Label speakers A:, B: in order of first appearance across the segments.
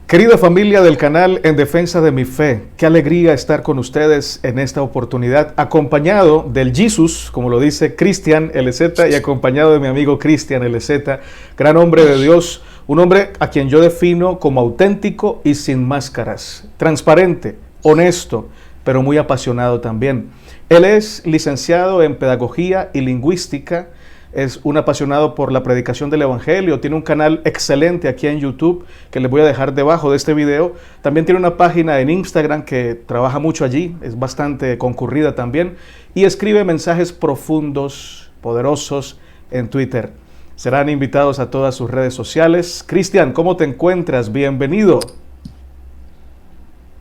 A: Querida familia del canal En Defensa de mi Fe, qué alegría estar con ustedes en esta oportunidad, acompañado del Jesus, como lo dice Cristian LZ, y acompañado de mi amigo Cristian LZ, gran hombre de Dios, un hombre a quien yo defino como auténtico y sin máscaras, transparente, honesto, pero muy apasionado también. Él es licenciado en Pedagogía y Lingüística, es un apasionado por la predicación del Evangelio, tiene un canal excelente aquí en YouTube que les voy a dejar debajo de este video. También tiene una página en Instagram que trabaja mucho allí, es bastante concurrida también, y escribe mensajes profundos, poderosos en Twitter. Serán invitados a todas sus redes sociales. Cristian, ¿cómo te encuentras? Bienvenido.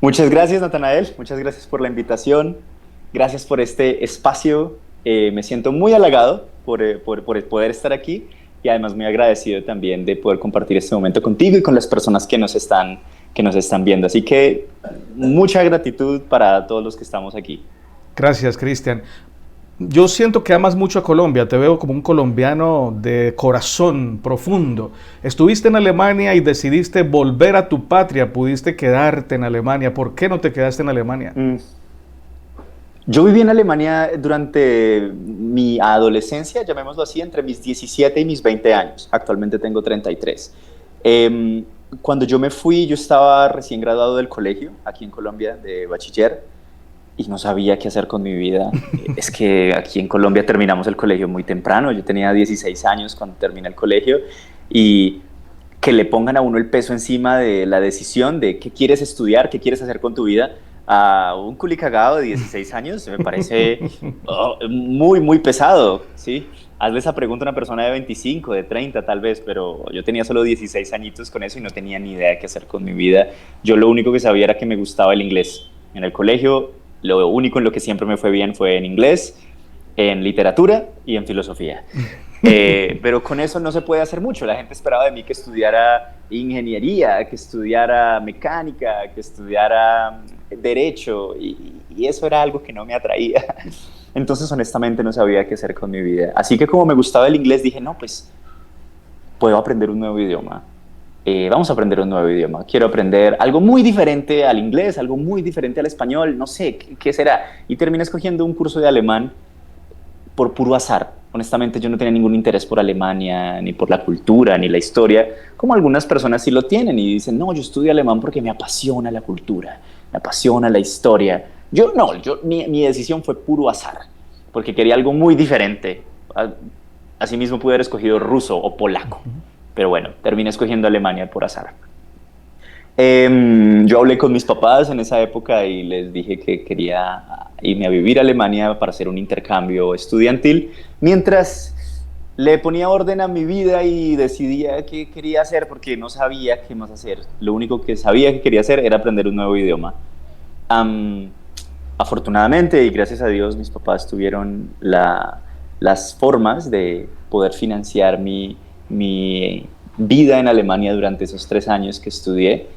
B: Muchas gracias, Natanael. Muchas gracias por la invitación. Gracias por este espacio. Me siento muy halagado por poder estar aquí y además muy agradecido también de poder compartir este momento contigo y con las personas que nos están viendo. Así que mucha gratitud para todos los que estamos aquí.
A: Gracias, Cristian. Yo siento que amas mucho a Colombia, te veo como un colombiano de corazón profundo. Estuviste en Alemania y decidiste volver a tu patria, pudiste quedarte en Alemania. ¿Por qué no te quedaste en Alemania?
B: Yo viví en Alemania durante mi adolescencia, llamémoslo así, entre mis 17 y mis 20 años. Actualmente tengo 33. Cuando yo me fui, yo estaba recién graduado del colegio, aquí en Colombia, de bachiller, y no sabía qué hacer con mi vida. Es que aquí en Colombia terminamos el colegio muy temprano. Yo tenía 16 años cuando terminé el colegio, y que le pongan a uno el peso encima de la decisión de qué quieres estudiar, qué quieres hacer con tu vida, a un culicagado de 16 años, me parece muy, muy pesado, ¿sí? Hazle esa pregunta a una persona de 25, de 30 tal vez, pero yo tenía solo 16 añitos con eso y no tenía ni idea de qué hacer con mi vida. Yo lo único que sabía era que me gustaba el inglés. En el colegio, lo único en lo que siempre me fue bien fue en inglés, en literatura y en filosofía. Pero con eso no se puede hacer mucho. La gente esperaba de mí que estudiara ingeniería, que estudiara mecánica, que estudiara derecho, y eso era algo que no me atraía. Entonces, honestamente, no sabía qué hacer con mi vida. Así que como me gustaba el inglés, dije, no, pues, puedo aprender un nuevo idioma. Vamos a aprender un nuevo idioma. Quiero aprender algo muy diferente al inglés, algo muy diferente al español, no sé, ¿qué será? Y terminé escogiendo un curso de alemán por puro azar. Honestamente, yo no tenía ningún interés por Alemania, ni por la cultura, ni la historia, como algunas personas sí lo tienen y dicen, no, yo estudio alemán porque me apasiona la cultura, me apasiona la historia. Yo no, mi decisión fue puro azar, porque quería algo muy diferente. Asimismo pude haber escogido ruso o polaco, pero bueno, terminé escogiendo Alemania por azar. Yo hablé con mis papás en esa época y les dije que quería irme a vivir a Alemania para hacer un intercambio estudiantil, mientras le ponía orden a mi vida y decidía qué quería hacer porque no sabía qué más hacer. Lo único que sabía que quería hacer era aprender un nuevo idioma. Afortunadamente y gracias a Dios, mis papás tuvieron las formas de poder financiar mi vida en Alemania durante esos 3 años que estudié.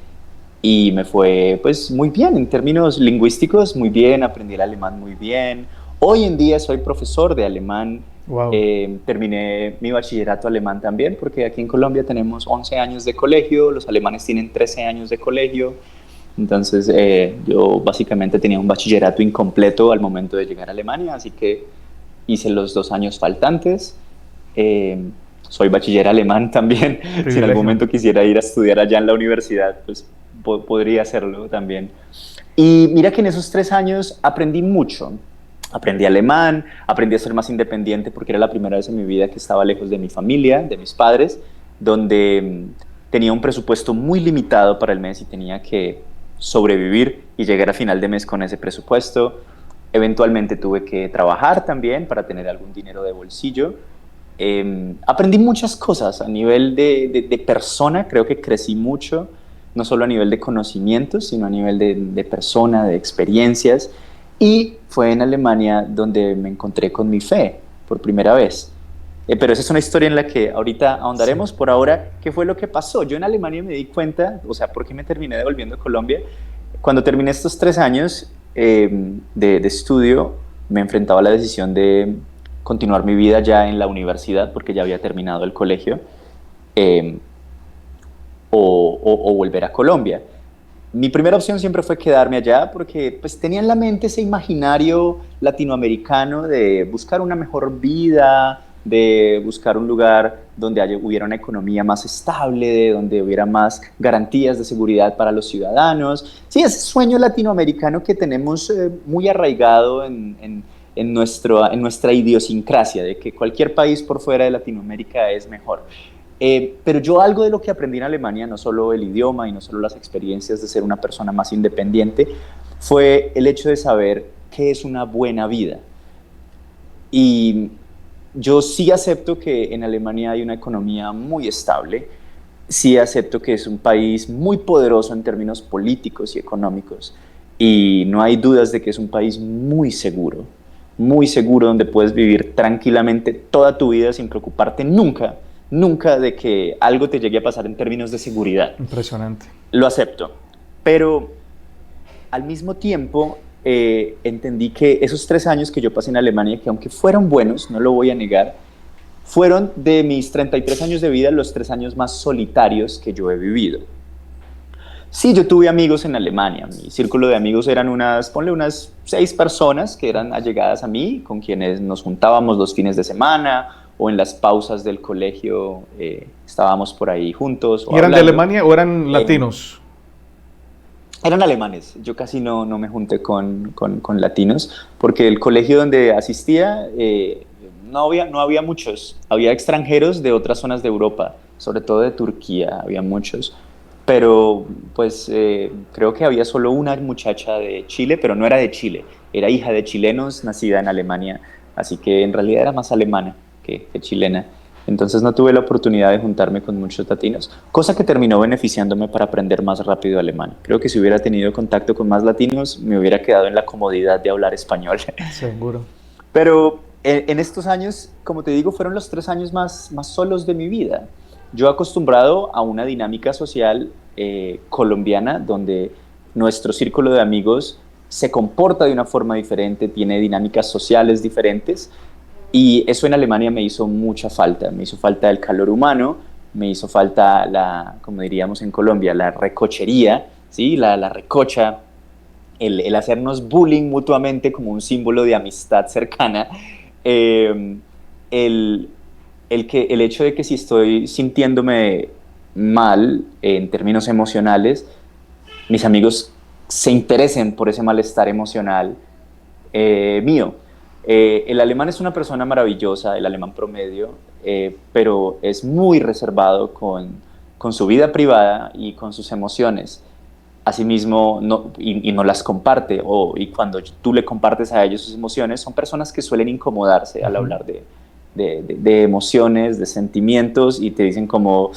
B: Y me fue pues muy bien en términos lingüísticos, muy bien, aprendí el alemán muy bien. Hoy en día soy profesor de alemán.
A: Wow.
B: Terminé mi bachillerato alemán también, porque aquí en Colombia tenemos 11 años de colegio, los alemanes tienen 13 años de colegio. Entonces yo básicamente tenía un bachillerato incompleto al momento de llegar a Alemania, así que hice los 2 años faltantes. Soy bachiller alemán también. Si en algún momento quisiera ir a estudiar allá en la universidad, pues podría hacerlo también. Y mira que en esos 3 años aprendí mucho. Aprendí alemán, aprendí a ser más independiente porque era la primera vez en mi vida que estaba lejos de mi familia, de mis padres, donde tenía un presupuesto muy limitado para el mes y tenía que sobrevivir y llegar a final de mes con ese presupuesto. Eventualmente tuve que trabajar también para tener algún dinero de bolsillo. Aprendí muchas cosas a nivel de persona, creo que crecí mucho, no solo a nivel de conocimientos, sino a nivel de persona, de experiencias. Y fue en Alemania donde me encontré con mi fe por primera vez. Pero esa es una historia en la que ahorita ahondaremos. Sí. Por ahora, ¿qué fue lo que pasó? Yo en Alemania me di cuenta, o sea, ¿por qué me terminé devolviendo a Colombia? Cuando terminé estos 3 años de estudio, me enfrentaba a la decisión de continuar mi vida ya en la universidad, porque ya había terminado el colegio. o volver a Colombia. Mi primera opción siempre fue quedarme allá porque pues tenía en la mente ese imaginario latinoamericano de buscar una mejor vida, de buscar un lugar donde hubiera una economía más estable, de donde hubiera más garantías de seguridad para los ciudadanos. Sí, ese sueño latinoamericano que tenemos muy arraigado en nuestra idiosincrasia, de que cualquier país por fuera de Latinoamérica es mejor. Pero yo algo de lo que aprendí en Alemania, no solo el idioma y no solo las experiencias de ser una persona más independiente, fue el hecho de saber qué es una buena vida. Y yo sí acepto que en Alemania hay una economía muy estable, sí acepto que es un país muy poderoso en términos políticos y económicos, y no hay dudas de que es un país muy seguro donde puedes vivir tranquilamente toda tu vida sin preocuparte nunca, nunca de que algo te llegue a pasar en términos de seguridad.
A: Impresionante.
B: Lo acepto, pero al mismo tiempo entendí que esos 3 años que yo pasé en Alemania, que aunque fueron buenos, no lo voy a negar, fueron de mis 33 años de vida los 3 años más solitarios que yo he vivido. Sí, yo tuve amigos en Alemania. Mi círculo de amigos eran ponle unas 6 personas que eran allegadas a mí, con quienes nos juntábamos los fines de semana o en las pausas del colegio estábamos por ahí juntos.
A: ¿Y eran de Alemania o eran latinos?
B: Eran alemanes. Yo casi no me junté con latinos porque el colegio donde asistía no había muchos. Había extranjeros de otras zonas de Europa, sobre todo de Turquía, había muchos. Pero pues creo que había solo una muchacha de Chile, pero no era de Chile, era hija de chilenos, nacida en Alemania, así que en realidad era más alemana que chilena. Entonces no tuve la oportunidad de juntarme con muchos latinos, cosa que terminó beneficiándome para aprender más rápido alemán. Creo que si hubiera tenido contacto con más latinos, me hubiera quedado en la comodidad de hablar español.
A: Seguro.
B: Pero en estos años, como te digo, fueron los 3 años más solos de mi vida. Yo acostumbrado a una dinámica social colombiana donde nuestro círculo de amigos se comporta de una forma diferente, tiene dinámicas sociales diferentes, y eso en Alemania me hizo mucha falta. Me hizo falta el calor humano, me hizo falta como diríamos en Colombia, la recochería, ¿sí? La recocha, el hacernos bullying mutuamente como un símbolo de amistad cercana. El, el hecho de que si estoy sintiéndome mal en términos emocionales, mis amigos se interesen por ese malestar emocional mío. El alemán es una persona maravillosa, el alemán promedio, pero es muy reservado con su vida privada y con sus emociones. Asimismo, y no las comparte, y cuando tú le compartes a ellos sus emociones, son personas que suelen incomodarse al hablar de emociones, de sentimientos, y te dicen como,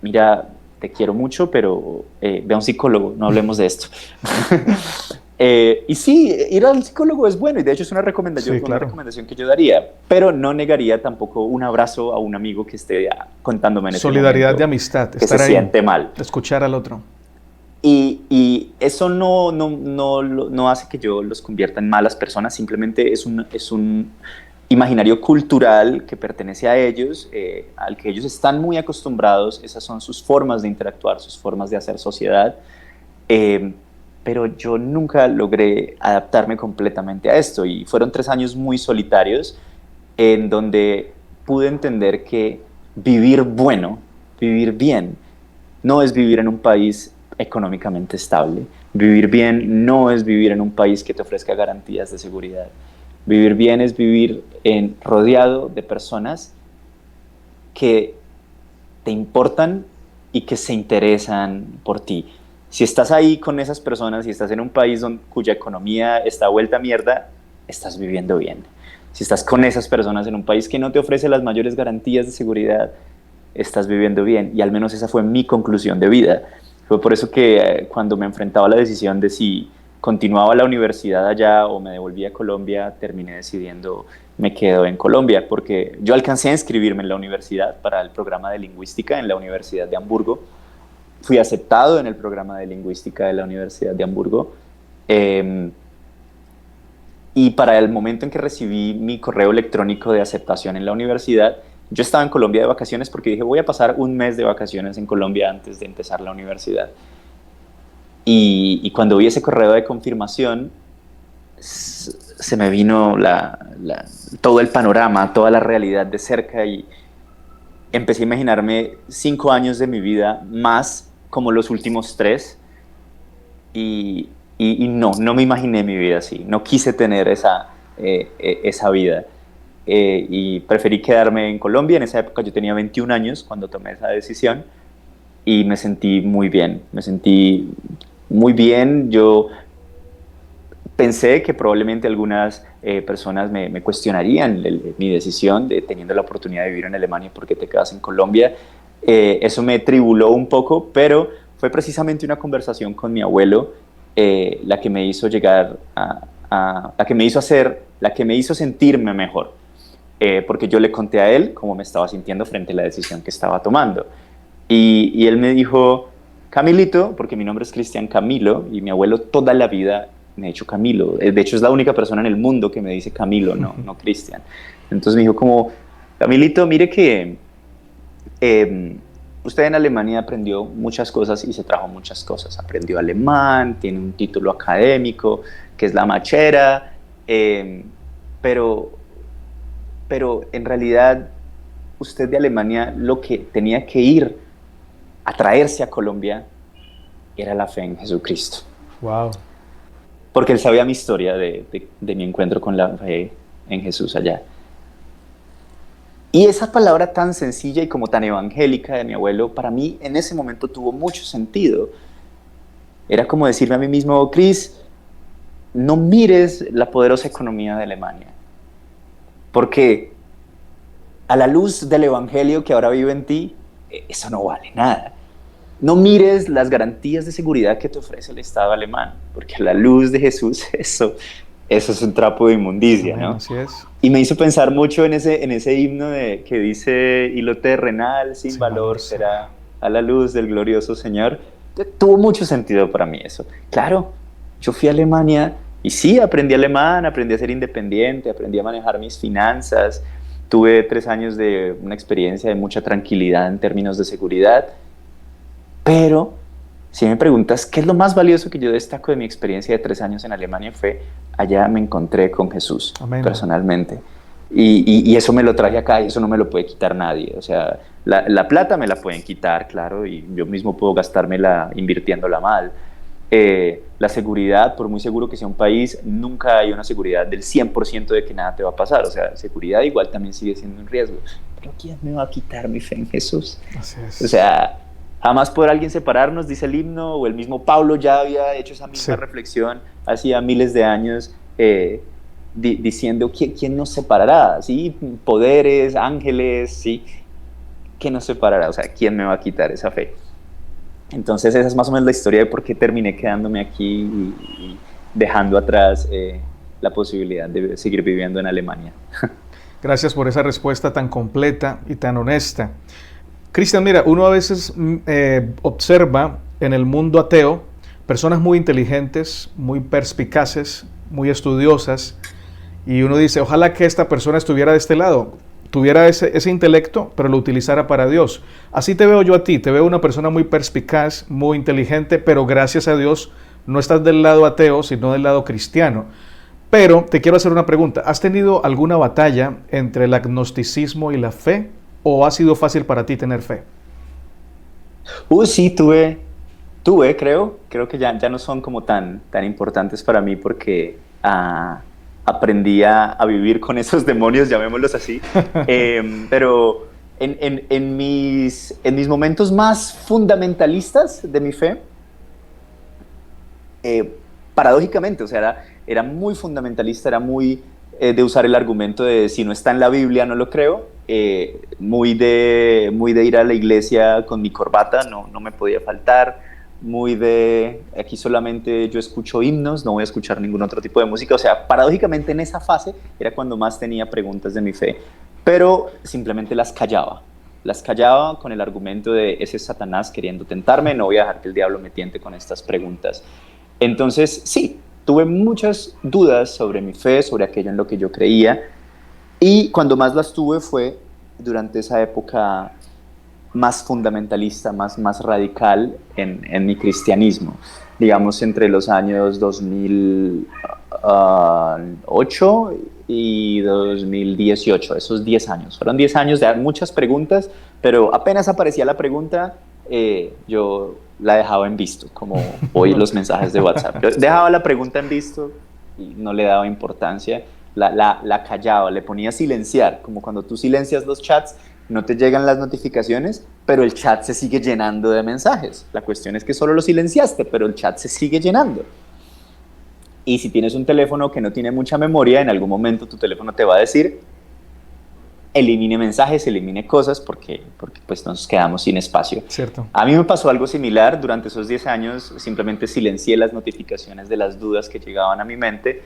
B: mira, te quiero mucho, pero ve a un psicólogo, no hablemos de esto. Y sí, ir al psicólogo es bueno, y de hecho es una recomendación,
A: Sí, claro.
B: una recomendación que yo daría, pero no negaría tampoco un abrazo a un amigo que esté contándome en ese
A: Solidaridad
B: momento
A: de amistad,
B: que
A: estar
B: se
A: ahí,
B: siente mal.
A: escuchar al otro.
B: Y eso no hace que yo los convierta en malas personas, simplemente es un imaginario cultural que pertenece a ellos, al que ellos están muy acostumbrados. Esas son sus formas de interactuar, sus formas de hacer sociedad, pero yo nunca logré adaptarme completamente a esto, y fueron 3 años muy solitarios en donde pude entender que vivir bien, no es vivir en un país económicamente estable. Vivir bien no es vivir en un país que te ofrezca garantías de seguridad. Vivir bien es vivir rodeado de personas que te importan y que se interesan por ti. Si estás ahí con esas personas y estás en un país cuya economía está vuelta a mierda, estás viviendo bien. Si estás con esas personas en un país que no te ofrece las mayores garantías de seguridad, estás viviendo bien. Y al menos esa fue mi conclusión de vida. Fue por eso que cuando me enfrentaba a la decisión de si continuaba la universidad allá o me devolvía a Colombia, terminé decidiendo me quedo en Colombia, porque yo alcancé a inscribirme en la universidad para el programa de lingüística en la Universidad de Hamburgo. Fui aceptado en el programa de lingüística de la Universidad de Hamburgo. Y para el momento en que recibí mi correo electrónico de aceptación en la universidad, Yo estaba en Colombia de vacaciones porque dije, voy a pasar un mes de vacaciones en Colombia antes de empezar la universidad. Y cuando vi ese correo de confirmación, se me vino todo el panorama, toda la realidad de cerca y empecé a imaginarme 5 años de mi vida más como los últimos 3 y, y no me imaginé mi vida así, no quise tener esa vida. Y preferí quedarme en Colombia. En esa época yo tenía 21 años cuando tomé esa decisión y me sentí muy bien, me sentí muy bien. Yo pensé que probablemente algunas personas me cuestionarían mi decisión de teniendo la oportunidad de vivir en Alemania, ¿por qué te quedas en Colombia? Eso me tribuló un poco, pero fue precisamente una conversación con mi abuelo la que me hizo llegar la que me hizo sentirme mejor. Porque yo le conté a él cómo me estaba sintiendo frente a la decisión que estaba tomando. Y él me dijo, Camilito, porque mi nombre es Cristian Camilo, y mi abuelo toda la vida me ha dicho Camilo. De hecho, es la única persona en el mundo que me dice Camilo, no Cristian. Entonces me dijo como, Camilito, mire que usted en Alemania aprendió muchas cosas y se trajo muchas cosas. Aprendió alemán, tiene un título académico, que es la machera, pero en realidad usted de Alemania lo que tenía que ir a traerse a Colombia era la fe en Jesucristo.
A: Wow.
B: Porque él sabía mi historia de mi encuentro con la fe en Jesús allá. Y esa palabra tan sencilla y como tan evangélica de mi abuelo, para mí en ese momento tuvo mucho sentido. Era como decirme a mí mismo, Cris, no mires la poderosa economía de Alemania. Porque a la luz del evangelio que ahora vive en ti, eso no vale nada. No mires las garantías de seguridad que te ofrece el Estado alemán, porque a la luz de Jesús eso es un trapo de inmundicia, ¿no?
A: Así es.
B: Y me hizo pensar mucho en ese himno que dice, y lo terrenal sin valor será a la luz del glorioso Señor. Tuvo mucho sentido para mí eso. Claro, yo fui a Alemania y sí, aprendí alemán, aprendí a ser independiente, aprendí a manejar mis finanzas, tuve 3 años de una experiencia de mucha tranquilidad en términos de seguridad, pero si me preguntas qué es lo más valioso que yo destaco de mi experiencia de 3 años en Alemania fue, allá me encontré con Jesús. Amén. Personalmente. Y eso me lo traje acá y eso no me lo puede quitar nadie. O sea, la plata me la pueden quitar, claro, y yo mismo puedo gastármela invirtiéndola mal. La seguridad, por muy seguro que sea un país, nunca hay una seguridad del 100% de que nada te va a pasar. O sea, seguridad igual también sigue siendo un riesgo. Pero ¿quién me va a quitar mi fe en Jesús? Así es. O sea, jamás podrá alguien separarnos, dice el himno, o el mismo Pablo ya había hecho esa misma reflexión hacía miles de años, diciendo ¿quién nos separará? ¿Sí? Poderes, ángeles, ¿sí? ¿Quién nos separará? O sea, ¿quién me va a quitar esa fe? Entonces esa es más o menos la historia de por qué terminé quedándome aquí y dejando atrás la posibilidad de seguir viviendo en Alemania.
A: Gracias por esa respuesta tan completa y tan honesta. Cristian, mira, uno a veces observa en el mundo ateo personas muy inteligentes, muy perspicaces, muy estudiosas, y uno dice, ojalá que esta persona estuviera de este lado, tuviera ese intelecto, pero lo utilizara para Dios. Así te veo yo a ti, te veo una persona muy perspicaz, muy inteligente, pero gracias a Dios no estás del lado ateo, sino del lado cristiano. Pero te quiero hacer una pregunta, ¿has tenido alguna batalla entre el agnosticismo y la fe? ¿O ha sido fácil para ti tener fe?
B: Sí, tuve, creo que ya no son como tan importantes para mí porque aprendí a vivir con esos demonios, llamémoslos así. Pero en mis momentos más fundamentalistas de mi fe, paradójicamente, o sea, era muy fundamentalista, era muy de usar el argumento de si no está en la Biblia no lo creo, muy de ir a la iglesia con mi corbata, no me podía faltar, muy de aquí solamente yo escucho himnos, no voy a escuchar ningún otro tipo de música. O sea, paradójicamente en esa fase era cuando más tenía preguntas de mi fe, pero simplemente las callaba con el argumento de ese es Satanás queriendo tentarme, no voy a dejar que el diablo me tiente con estas preguntas. Entonces sí, tuve muchas dudas sobre mi fe, sobre aquello en lo que yo creía, y cuando más las tuve fue durante esa época más fundamentalista, más radical en mi cristianismo. Digamos, entre los años 2008 y 2018, esos 10 años. Fueron 10 años de muchas preguntas, pero apenas aparecía la pregunta, yo la dejaba en visto, como hoy los mensajes de WhatsApp. Yo dejaba la pregunta en visto y no le daba importancia, la callaba, le ponía silenciar, como cuando tú silencias los chats, no te llegan las notificaciones, pero el chat se sigue llenando de mensajes. La cuestión es que solo lo silenciaste, pero el chat se sigue llenando. Y si tienes un teléfono que no tiene mucha memoria, en algún momento tu teléfono te va a decir, elimine mensajes, elimine cosas, porque pues nos quedamos sin espacio.
A: Cierto.
B: A mí me pasó algo similar. Durante esos 10 años simplemente silencié las notificaciones de las dudas que llegaban a mi mente,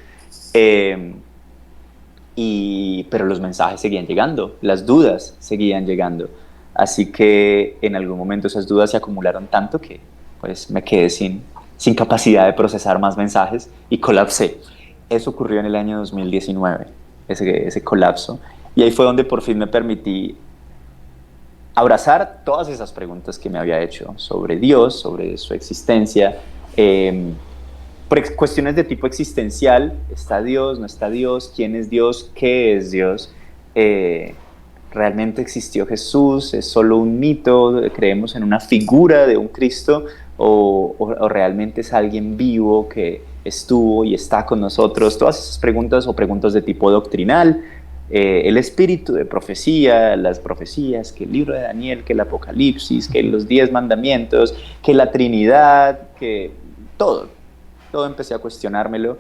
B: pero los mensajes seguían llegando, las dudas seguían llegando. Así que en algún momento esas dudas se acumularon tanto que pues, me quedé sin capacidad de procesar más mensajes y colapsé. Eso ocurrió en el año 2019, ese colapso. Y ahí fue donde por fin me permití abrazar todas esas preguntas que me había hecho sobre Dios, sobre su existencia, por cuestiones de tipo existencial. ¿Está Dios? ¿No está Dios? ¿Quién es Dios? ¿Qué es Dios? ¿Realmente existió Jesús? ¿Es solo un mito? ¿Creemos en una figura de un Cristo? ¿O realmente es alguien vivo que estuvo y está con nosotros? Todas esas preguntas, o preguntas de tipo doctrinal, el espíritu de profecía, las profecías, que el libro de Daniel, que el Apocalipsis, que los 10 mandamientos, que la Trinidad, que todo empecé a cuestionármelo.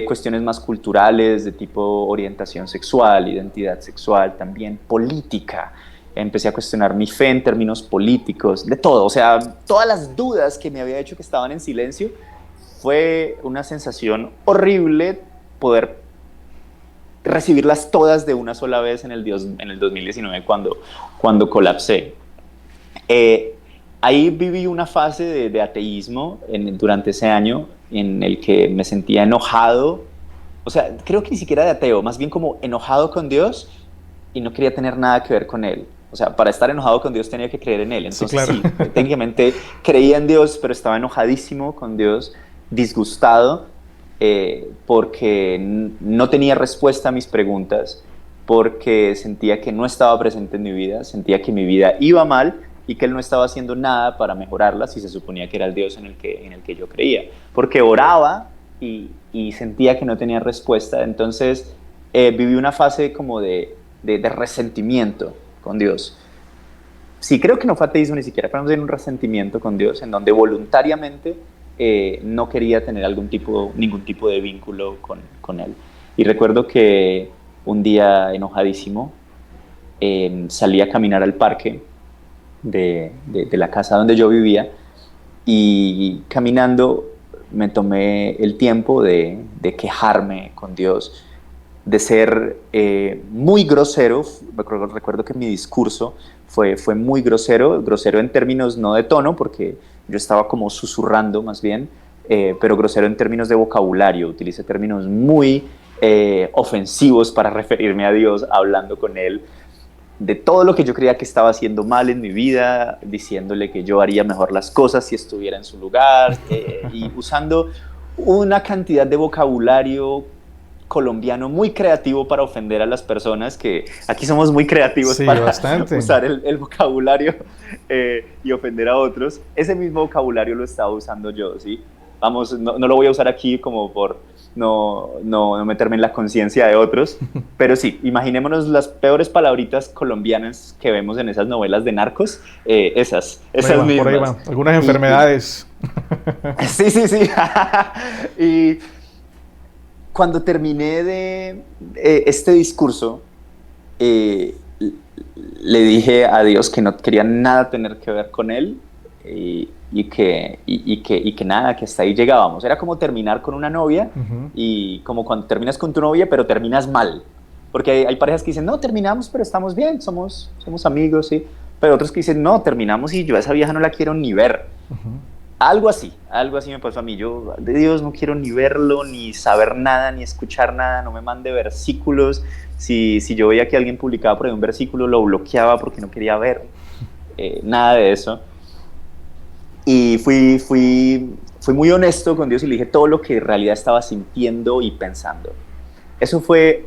B: Cuestiones más culturales de tipo orientación sexual, identidad sexual, también política. Empecé a cuestionar mi fe en términos políticos, de todo. O sea, todas las dudas que me había hecho que estaban en silencio. Fue una sensación horrible poder recibirlas todas de una sola vez en el 2019 cuando colapsé. Ahí viví una fase de ateísmo durante ese año en el que me sentía enojado, o sea, creo que ni siquiera de ateo, más bien como enojado con Dios y no quería tener nada que ver con Él. O sea, para estar enojado con Dios tenía que creer en Él. Entonces
A: sí, claro.
B: Sí, técnicamente creía en Dios, pero estaba enojadísimo con Dios, disgustado, porque no tenía respuesta a mis preguntas, porque sentía que no estaba presente en mi vida, sentía que mi vida iba mal y que Él no estaba haciendo nada para mejorarla si se suponía que era el Dios en el que yo creía. Porque oraba y sentía que no tenía respuesta. Entonces viví una fase como de resentimiento con Dios. Sí, creo que no fue ateísmo ni siquiera, pero en un resentimiento con Dios, en donde voluntariamente no quería tener ningún tipo de vínculo con Él. Y recuerdo que un día enojadísimo salí a caminar al parque de la casa donde yo vivía, y caminando me tomé el tiempo de quejarme con Dios, de ser muy grosero. Recuerdo que mi discurso fue muy grosero en términos no de tono, porque yo estaba como susurrando más bien, pero grosero en términos de vocabulario. Utilicé términos muy ofensivos para referirme a Dios, hablando con Él de todo lo que yo creía que estaba haciendo mal en mi vida, diciéndole que yo haría mejor las cosas si estuviera en su lugar, y usando una cantidad de vocabulario colombiano muy creativo para ofender a las personas, que aquí somos muy creativos, sí, para usar el vocabulario y ofender a otros. Ese mismo vocabulario lo estaba usando yo, ¿sí? Vamos, no lo voy a usar aquí como por no meterme en la conciencia de otros, pero sí, imaginémonos las peores palabritas colombianas que vemos en esas novelas de narcos, esas mismas. Por ahí van.
A: Algunas enfermedades.
B: Sí. Y cuando terminé de este discurso, le dije a Dios que no quería nada tener que ver con Él, y que nada, que hasta ahí llegábamos. Era como terminar con una novia, y como cuando terminas con tu novia, pero terminas mal. Porque hay parejas que dicen, no, terminamos, pero estamos bien, somos amigos, ¿sí? Pero otros que dicen, no, terminamos y yo a esa vieja no la quiero ni ver. algo así me pasó a mí. Yo de Dios no quiero ni verlo, ni saber nada, ni escuchar nada, no me mande versículos. Si yo veía que alguien publicaba por ahí un versículo, lo bloqueaba porque no quería ver nada de eso. Y fui muy honesto con Dios y le dije todo lo que en realidad estaba sintiendo y pensando. Eso fue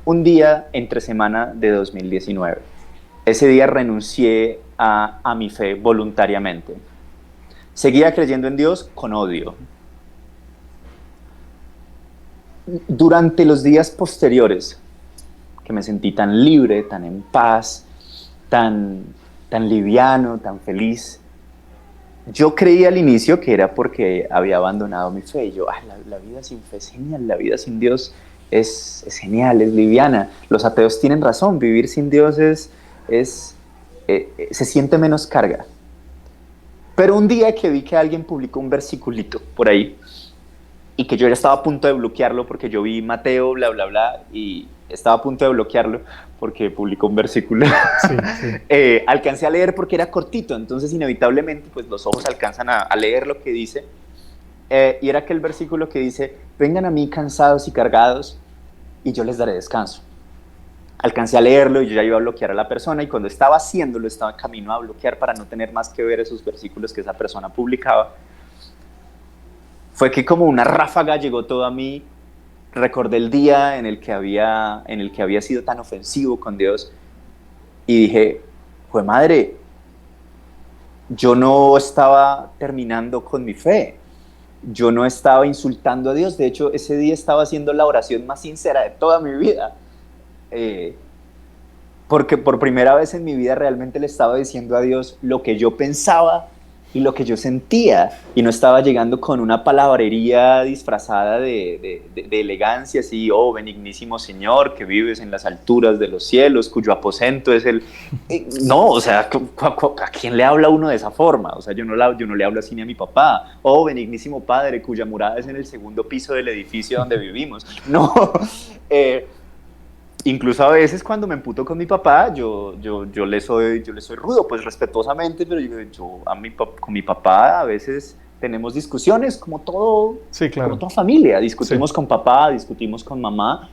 B: un día entre semana de 2019. Ese día renuncié a mi fe voluntariamente. Seguía creyendo en Dios con odio. Durante los días posteriores, que me sentí tan libre, tan en paz, tan liviano, tan feliz, yo creí al inicio que era porque había abandonado mi fe. Y yo, la vida sin fe es genial, la vida sin Dios es genial, es liviana. Los ateos tienen razón, vivir sin Dios se siente menos carga. Pero un día que vi que alguien publicó un versiculito por ahí y que yo ya estaba a punto de bloquearlo porque yo vi Mateo, bla, bla, bla, y estaba a punto de bloquearlo porque publicó un versículo. Sí, sí. Alcancé a leer porque era cortito, entonces inevitablemente pues los ojos alcanzan a leer lo que dice. Y era aquel versículo que dice: vengan a mí cansados y cargados y yo les daré descanso. Alcancé a leerlo y yo ya iba a bloquear a la persona, y cuando estaba haciéndolo estaba en camino a bloquear para no tener más que ver esos versículos que esa persona publicaba. Fue que como una ráfaga llegó todo a mí. Recordé el día en el que había sido tan ofensivo con Dios y dije: jue madre, yo no estaba terminando con mi fe, yo no estaba insultando a Dios. De hecho, ese día estaba haciendo la oración más sincera de toda mi vida. Porque por primera vez en mi vida realmente le estaba diciendo a Dios lo que yo pensaba y lo que yo sentía, y no estaba llegando con una palabrería disfrazada de elegancia, así: oh benignísimo Señor, que vives en las alturas de los cielos, cuyo aposento es el... No, o sea, ¿a quién le habla uno de esa forma? O sea, yo no le hablo así ni a mi papá. Oh benignísimo Padre, cuya morada es en el segundo piso del edificio donde vivimos. No, incluso a veces cuando me emputo con mi papá, yo le soy rudo, pues respetuosamente, pero con mi papá a veces tenemos discusiones, como todo, sí, claro, como toda familia. Discutimos, sí, con papá, discutimos con mamá,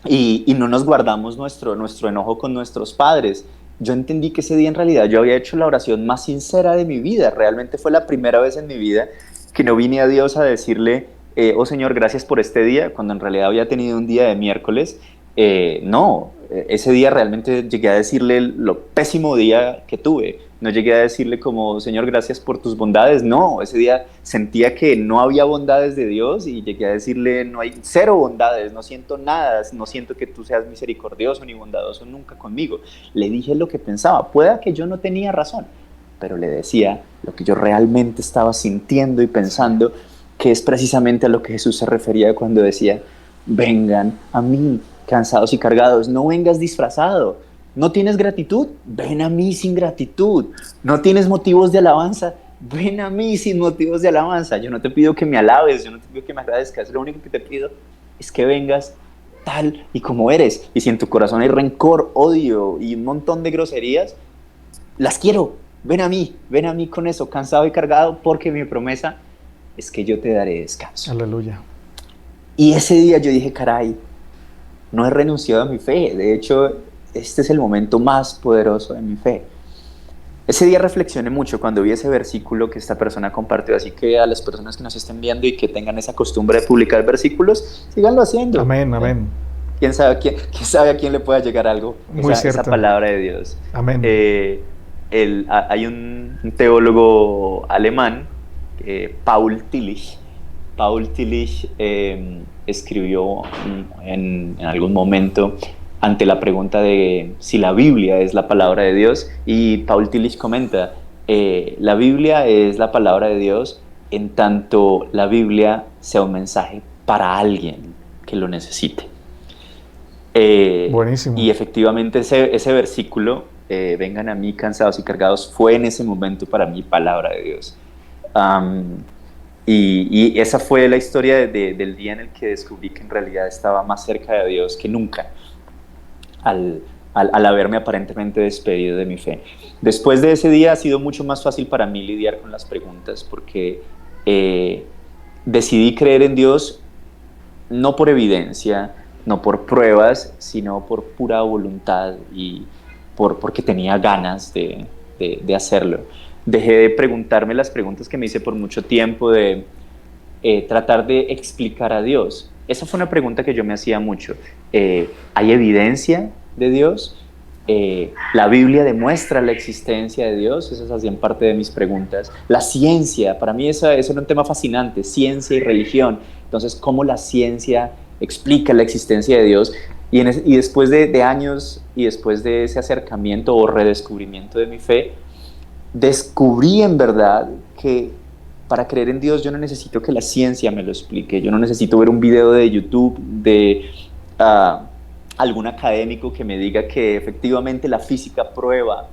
B: y no nos guardamos nuestro enojo con nuestros padres. Yo entendí que ese día en realidad yo había hecho la oración más sincera de mi vida. Realmente fue la primera vez en mi vida que no vine a Dios a decirle: oh Señor, gracias por este día, cuando en realidad había tenido un día de miércoles. Ese día realmente llegué a decirle lo pésimo día que tuve. No llegué a decirle como: Señor, gracias por tus bondades. No, ese día sentía que no había bondades de Dios, y llegué a decirle: no hay, cero bondades, no siento nada, no siento que tú seas misericordioso ni bondadoso nunca conmigo. Le dije lo que pensaba. Pueda que yo no tenía razón, pero le decía lo que yo realmente estaba sintiendo y pensando, que es precisamente a lo que Jesús se refería cuando decía: vengan a mí cansados y cargados. No vengas disfrazado. ¿No tienes gratitud? Ven a mí sin gratitud. ¿No tienes motivos de alabanza? Ven a mí sin motivos de alabanza. Yo no te pido que me alabes, yo no te pido que me agradezcas. Lo único que te pido es que vengas tal y como eres. Y si en tu corazón hay rencor, odio y un montón de groserías, las quiero. Ven a mí con eso, cansado y cargado, porque mi promesa es que yo te daré descanso.
A: Aleluya.
B: Y ese día yo dije: caray, no he renunciado a mi fe. De hecho, este es el momento más poderoso de mi fe. Ese día reflexioné mucho cuando vi ese versículo que esta persona compartió. Así que a las personas que nos estén viendo y que tengan esa costumbre de publicar versículos, síganlo haciendo.
A: Amén, amén.
B: ¿Quién sabe a quién le pueda llegar algo? Esa palabra de Dios.
A: Amén.
B: Hay un teólogo alemán, Paul Tillich. Paul Tillich escribió en algún momento ante la pregunta de si la Biblia es la palabra de Dios, y Paul Tillich comenta: la Biblia es la palabra de Dios en tanto la Biblia sea un mensaje para alguien que lo necesite.
A: Buenísimo.
B: Y efectivamente ese versículo, vengan a mí cansados y cargados, fue en ese momento para mí palabra de Dios. Y esa fue la historia del día en el que descubrí que en realidad estaba más cerca de Dios que nunca, al al haberme aparentemente despedido de mi fe. Después de ese día ha sido mucho más fácil para mí lidiar con las preguntas porque decidí creer en Dios no por evidencia, no por pruebas, sino por pura voluntad y porque tenía ganas de hacerlo. Dejé de preguntarme las preguntas que me hice por mucho tiempo de tratar de explicar a Dios. Esa fue una pregunta que yo me hacía mucho. ¿Hay evidencia de Dios? ¿La Biblia demuestra la existencia de Dios? Esas hacían parte de mis preguntas. La ciencia, para mí eso era un tema fascinante, ciencia y religión. Entonces, ¿cómo la ciencia explica la existencia de Dios? Y después de años y después de ese acercamiento o redescubrimiento de mi fe, descubrí en verdad que para creer en Dios yo no necesito que la ciencia me lo explique, yo no necesito ver un video de YouTube de algún académico que me diga que efectivamente la física prueba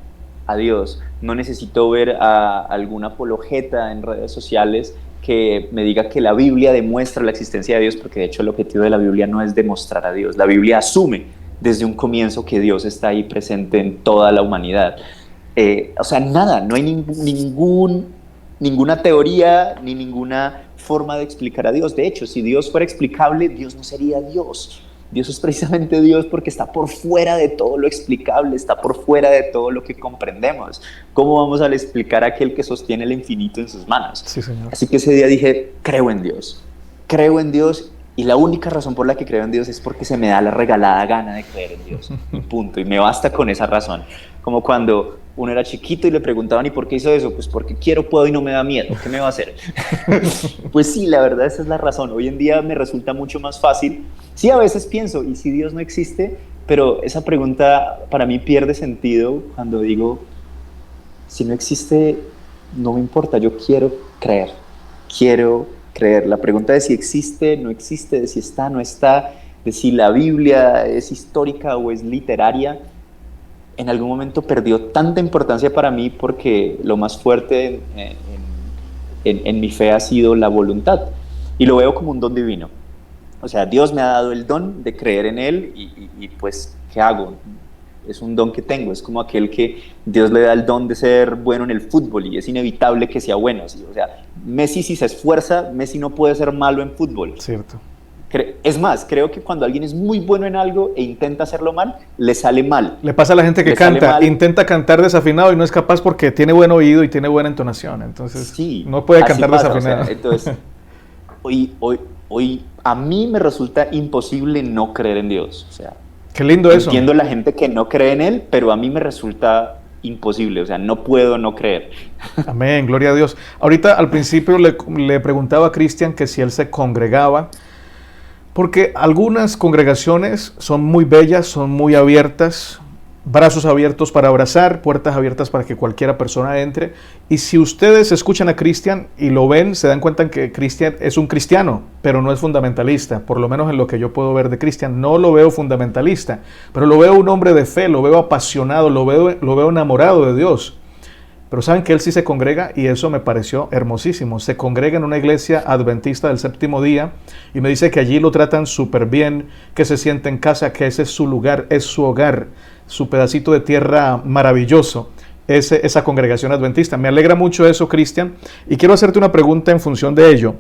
B: a Dios, no necesito ver a algún apologeta en redes sociales que me diga que la Biblia demuestra la existencia de Dios, porque de hecho el objetivo de la Biblia no es demostrar a Dios, la Biblia asume desde un comienzo que Dios está ahí presente en toda la humanidad. O sea, nada, no hay ninguna teoría ni ninguna forma de explicar a Dios. De hecho, si Dios fuera explicable, Dios no sería Dios. Dios es precisamente Dios porque está por fuera de todo lo explicable, está por fuera de todo lo que comprendemos. ¿Cómo vamos a explicar a aquel que sostiene el infinito en sus manos?
A: Sí, Señor.
B: Así que ese día dije, creo en Dios, y la única razón por la que creo en Dios es porque se me da la regalada gana de creer en Dios, punto, y me basta con esa razón. Como cuando uno era chiquito y le preguntaban, ¿y por qué hizo eso? Pues porque quiero, puedo y no me da miedo, ¿qué me va a hacer? Pues sí, la verdad esa es la razón. Hoy en día me resulta mucho más fácil. Sí, a veces pienso, ¿y si Dios no existe? Pero esa pregunta para mí pierde sentido cuando digo, si no existe, no me importa, yo quiero creer. La pregunta de si existe, no existe, de si está, no está, de si la Biblia es histórica o es literaria, en algún momento perdió tanta importancia para mí porque lo más fuerte en mi fe ha sido la voluntad. Y lo veo como un don divino. O sea, Dios me ha dado el don de creer en Él y pues, ¿qué hago? Es un don que tengo, es como aquel que Dios le da el don de ser bueno en el fútbol y es inevitable que sea bueno. ¿Sí? O sea, Messi si se esfuerza, Messi no puede ser malo en fútbol.
A: Cierto.
B: Es más, creo que cuando alguien es muy bueno en algo e intenta hacerlo mal, le sale mal.
A: Le pasa a la gente que canta, intenta cantar desafinado y no es capaz porque tiene buen oído y tiene buena entonación, entonces sí, no puede cantar desafinado. O sea,
B: entonces, hoy a mí me resulta imposible no creer en Dios. O sea,
A: qué lindo eso.
B: Entiendo la gente que no cree en Él, pero a mí me resulta imposible, o sea, no puedo no creer.
A: Amén, gloria a Dios. Ahorita al principio le preguntaba a Cristian que si él se congregaba, porque algunas congregaciones son muy bellas, son muy abiertas, brazos abiertos para abrazar, puertas abiertas para que cualquiera persona entre. Y si ustedes escuchan a Cristian y lo ven, se dan cuenta que Cristian es un cristiano, pero no es fundamentalista. Por lo menos en lo que yo puedo ver de Cristian, no lo veo fundamentalista, pero lo veo un hombre de fe, lo veo apasionado, lo veo enamorado de Dios. Pero saben que él sí se congrega y eso me pareció hermosísimo. Se congrega en una iglesia adventista del séptimo día y me dice que allí lo tratan súper bien, que se siente en casa, que ese es su lugar, es su hogar, su pedacito de tierra maravilloso, esa congregación adventista. Me alegra mucho eso, Cristian, y quiero hacerte una pregunta en función de ello.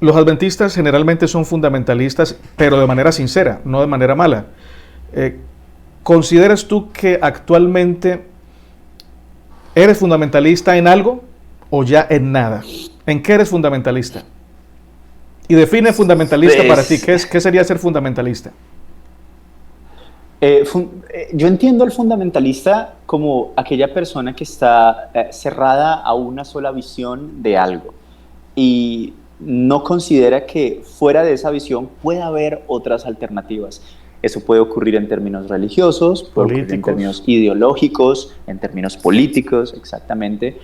A: Los adventistas generalmente son fundamentalistas, pero de manera sincera, no de manera mala. ¿Consideras tú que actualmente eres fundamentalista en algo o ya en nada? ¿En qué eres fundamentalista? Y define fundamentalista para ti. ¿Qué sería ser fundamentalista?
B: Yo entiendo al fundamentalista como aquella persona que está cerrada a una sola visión de algo y no considera que fuera de esa visión pueda haber otras alternativas. Eso puede ocurrir en términos religiosos, puede ocurrir en términos ideológicos, en términos políticos, exactamente.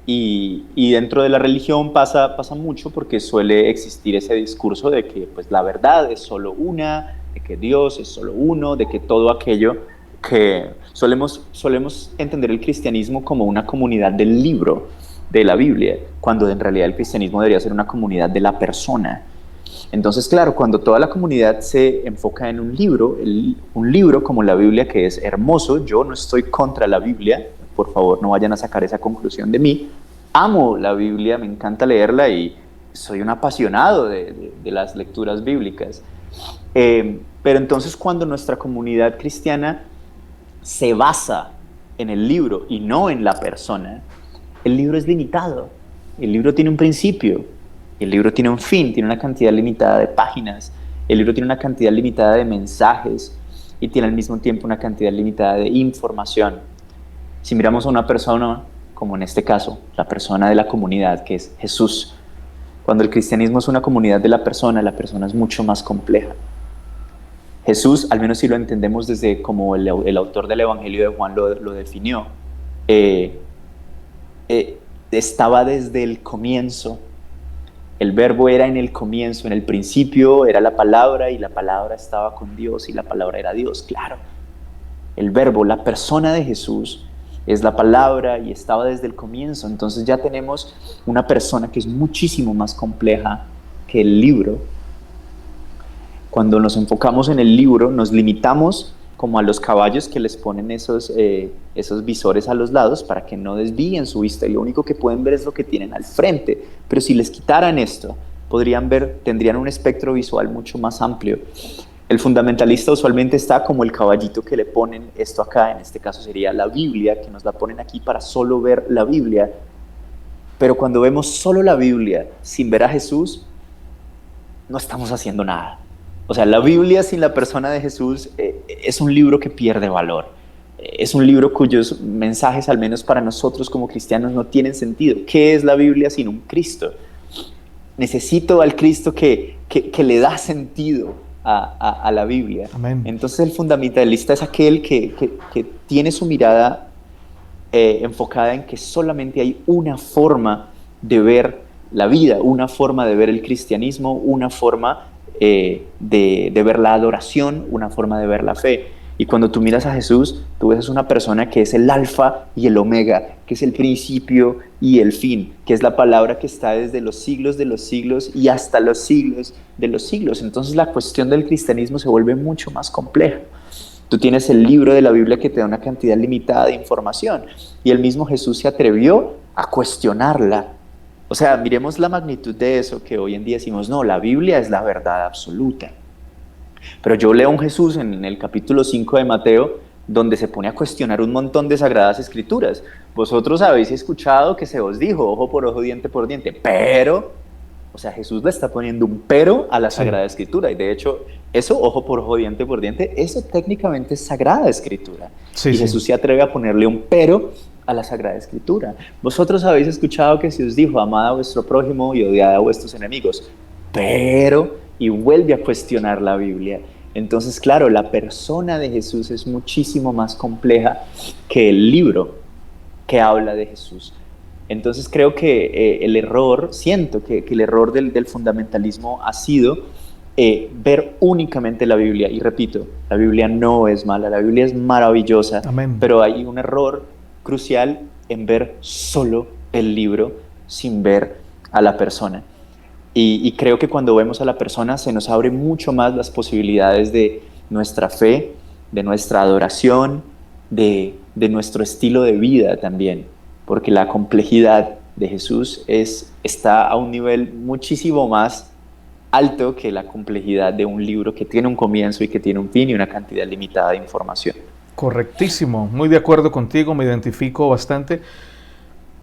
B: Y dentro de la religión pasa mucho porque suele existir ese discurso de que pues, la verdad es solo una, de que Dios es solo uno, de que todo aquello que solemos entender el cristianismo como una comunidad del libro de la Biblia, cuando en realidad el cristianismo debería ser una comunidad de la persona. Entonces, claro, cuando toda la comunidad se enfoca en un libro, un libro como la Biblia, que es hermoso, yo no estoy contra la Biblia, por favor no vayan a sacar esa conclusión de mí, amo la Biblia, me encanta leerla y soy un apasionado de las lecturas bíblicas. Pero entonces cuando nuestra comunidad cristiana se basa en el libro y no en la persona, el libro es limitado, el libro tiene un principio, el libro tiene un fin, tiene una cantidad limitada de páginas, el libro tiene una cantidad limitada de mensajes y tiene al mismo tiempo una cantidad limitada de información. Si miramos a una persona, como en este caso, la persona de la comunidad, que es Jesús, cuando el cristianismo es una comunidad de la persona es mucho más compleja. Jesús, al menos si lo entendemos desde como el autor del Evangelio de Juan lo definió, estaba desde el comienzo. El verbo era en el comienzo, en el principio era la palabra y la palabra estaba con Dios y la palabra era Dios, claro. El verbo, la persona de Jesús es la palabra y estaba desde el comienzo. Entonces ya tenemos una persona que es muchísimo más compleja que el libro. Cuando nos enfocamos en el libro, nos limitamos como a los caballos que les ponen esos visores a los lados para que no desvíen su vista, y lo único que pueden ver es lo que tienen al frente. Pero si les quitaran esto, tendrían un espectro visual mucho más amplio. El fundamentalista usualmente está como el caballito que le ponen esto acá, en este caso sería la Biblia, que nos la ponen aquí para solo ver la Biblia. Pero cuando vemos solo la Biblia sin ver a Jesús, no estamos haciendo nada. O sea, la Biblia sin la persona de Jesús es un libro que pierde valor. Es un libro cuyos mensajes, al menos para nosotros como cristianos, no tienen sentido. ¿Qué es la Biblia sin un Cristo? Necesito al Cristo que le da sentido a la Biblia.
A: Amén.
B: Entonces el fundamentalista es aquel que tiene su mirada enfocada en que solamente hay una forma de ver la vida, una forma de ver el cristianismo, una forma de ver la adoración, una forma de ver la fe. Y cuando tú miras a Jesús, tú ves a una persona que es el alfa y el omega, que es el principio y el fin, que es la palabra que está desde los siglos de los siglos y hasta los siglos de los siglos. Entonces la cuestión del cristianismo se vuelve mucho más compleja. Tú tienes el libro de la Biblia que te da una cantidad limitada de información, y el mismo Jesús se atrevió a cuestionarla. O sea, miremos la magnitud de eso, que hoy en día decimos, no, la Biblia es la verdad absoluta. Pero yo leo a un Jesús en el capítulo 5 de Mateo, donde se pone a cuestionar un montón de sagradas escrituras. Vosotros habéis escuchado que se os dijo, ojo por ojo, diente por diente, pero, o sea, Jesús le está poniendo un pero a la Sagrada Escritura, y de hecho, eso, ojo por ojo, diente por diente, eso técnicamente es Sagrada Escritura. Y Jesús se atreve a ponerle un pero a la Sagrada Escritura. Vosotros habéis escuchado que se os dijo, amad a vuestro prójimo y odiad a vuestros enemigos, pero, y vuelve a cuestionar la Biblia. Entonces, claro, la persona de Jesús es muchísimo más compleja que el libro que habla de Jesús. Entonces creo que siento que el error del fundamentalismo ha sido ver únicamente la Biblia. Y repito, la Biblia no es mala, la Biblia es maravillosa.
A: Amén.
B: Pero hay un error crucial en ver solo el libro sin ver a la persona. Y creo que cuando vemos a la persona se nos abre mucho más las posibilidades de nuestra fe, de nuestra adoración, de nuestro estilo de vida también, porque la complejidad de Jesús está a un nivel muchísimo más alto que la complejidad de un libro que tiene un comienzo y que tiene un fin y una cantidad limitada de información.
A: Correctísimo, muy de acuerdo contigo, me identifico bastante.